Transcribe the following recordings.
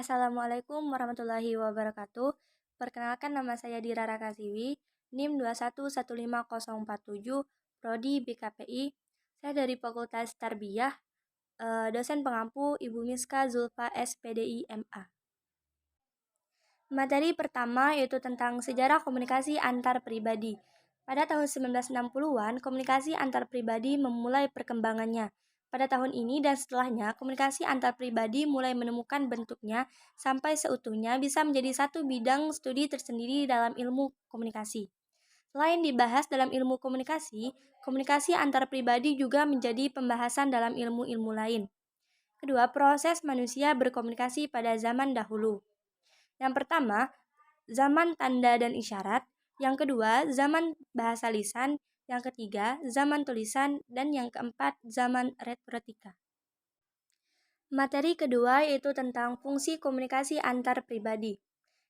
Assalamualaikum warahmatullahi wabarakatuh. Perkenalkan, nama saya Dira Rakasiwi, NIM 2115047, Prodi BKPI. Saya dari Fakultas Tarbiyah, dosen pengampu Ibu Miska Zulfa SPDI MA. Materi pertama yaitu tentang sejarah komunikasi antar pribadi. Pada tahun 1960-an, komunikasi antar pribadi memulai perkembangannya. Pada tahun ini dan setelahnya, komunikasi antar pribadi mulai menemukan bentuknya sampai seutuhnya bisa menjadi satu bidang studi tersendiri dalam ilmu komunikasi. Selain dibahas dalam ilmu komunikasi, komunikasi antar pribadi juga menjadi pembahasan dalam ilmu-ilmu lain. Kedua, proses manusia berkomunikasi pada zaman dahulu. Yang pertama, zaman tanda dan isyarat. Yang kedua, zaman bahasa lisan. Yang ketiga, zaman tulisan. Dan yang keempat, zaman retorika. Materi kedua yaitu tentang fungsi komunikasi antar pribadi.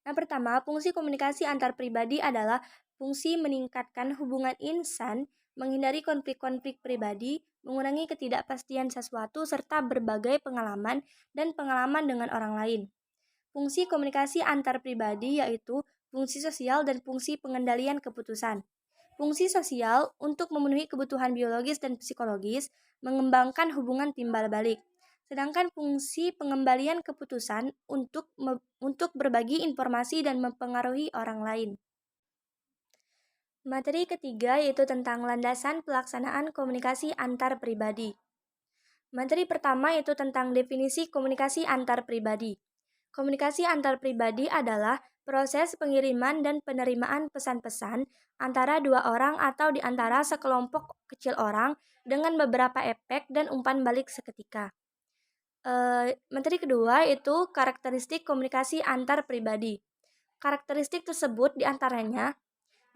Yang pertama, fungsi komunikasi antar pribadi adalah fungsi meningkatkan hubungan insan, menghindari konflik-konflik pribadi, mengurangi ketidakpastian sesuatu, serta berbagai pengalaman dan pengalaman dengan orang lain. Fungsi komunikasi antar pribadi yaitu fungsi sosial dan fungsi pengendalian keputusan. Fungsi sosial untuk memenuhi kebutuhan biologis dan psikologis, mengembangkan hubungan timbal balik. Sedangkan fungsi pengembalian keputusan untuk berbagi informasi dan mempengaruhi orang lain. Materi ketiga yaitu tentang landasan pelaksanaan komunikasi antar pribadi. Materi pertama yaitu tentang definisi komunikasi antar pribadi. Komunikasi antar pribadi adalah proses pengiriman dan penerimaan pesan-pesan antara dua orang atau di antara sekelompok kecil orang dengan beberapa efek dan umpan balik seketika. Materi kedua itu karakteristik komunikasi antar pribadi. Karakteristik tersebut diantaranya,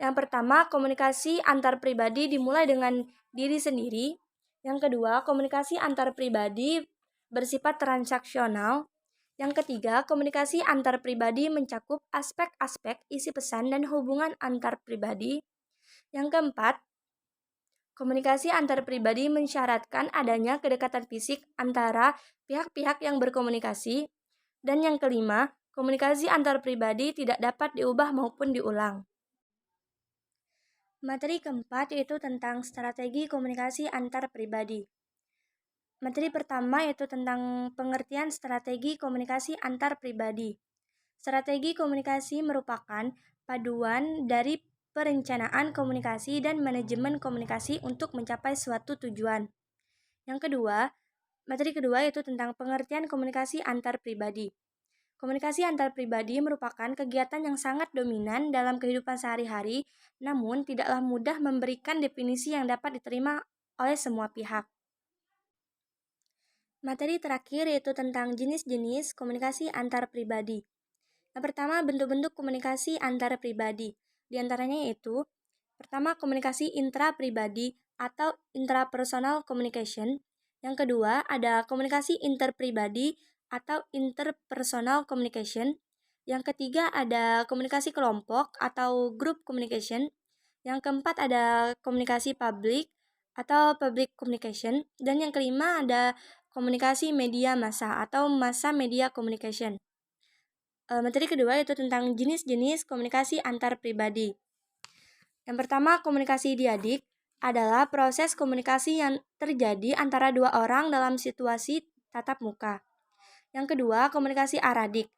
yang pertama, komunikasi antar pribadi dimulai dengan diri sendiri. Yang kedua, komunikasi antar pribadi bersifat transaksional. Yang ketiga, komunikasi antar pribadi mencakup aspek-aspek isi pesan dan hubungan antar pribadi. Yang keempat, komunikasi antar pribadi mensyaratkan adanya kedekatan fisik antara pihak-pihak yang berkomunikasi. Dan yang kelima, komunikasi antar pribadi tidak dapat diubah maupun diulang. Materi keempat yaitu tentang strategi komunikasi antar pribadi. Materi pertama yaitu tentang pengertian strategi komunikasi antar pribadi. Strategi komunikasi merupakan paduan dari perencanaan komunikasi dan manajemen komunikasi untuk mencapai suatu tujuan. Materi kedua yaitu tentang pengertian komunikasi antar pribadi. Komunikasi antar pribadi merupakan kegiatan yang sangat dominan dalam kehidupan sehari-hari, namun tidaklah mudah memberikan definisi yang dapat diterima oleh semua pihak. Materi terakhir yaitu tentang jenis-jenis komunikasi antar pribadi. Yang pertama, bentuk-bentuk komunikasi antar pribadi. Di antaranya yaitu, pertama, komunikasi intra-pribadi atau intrapersonal communication. Yang kedua, ada komunikasi interpribadi atau interpersonal communication. Yang ketiga, ada komunikasi kelompok atau group communication. Yang keempat, ada komunikasi publik atau public communication. Dan yang kelima, ada komunikasi media massa atau massa media communication. Materi kedua yaitu tentang jenis-jenis komunikasi antar pribadi. Yang pertama, komunikasi diadik adalah proses komunikasi yang terjadi antara dua orang dalam situasi tatap muka. Yang kedua, komunikasi aradik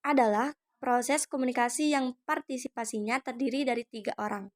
adalah proses komunikasi yang partisipasinya terdiri dari 3 orang.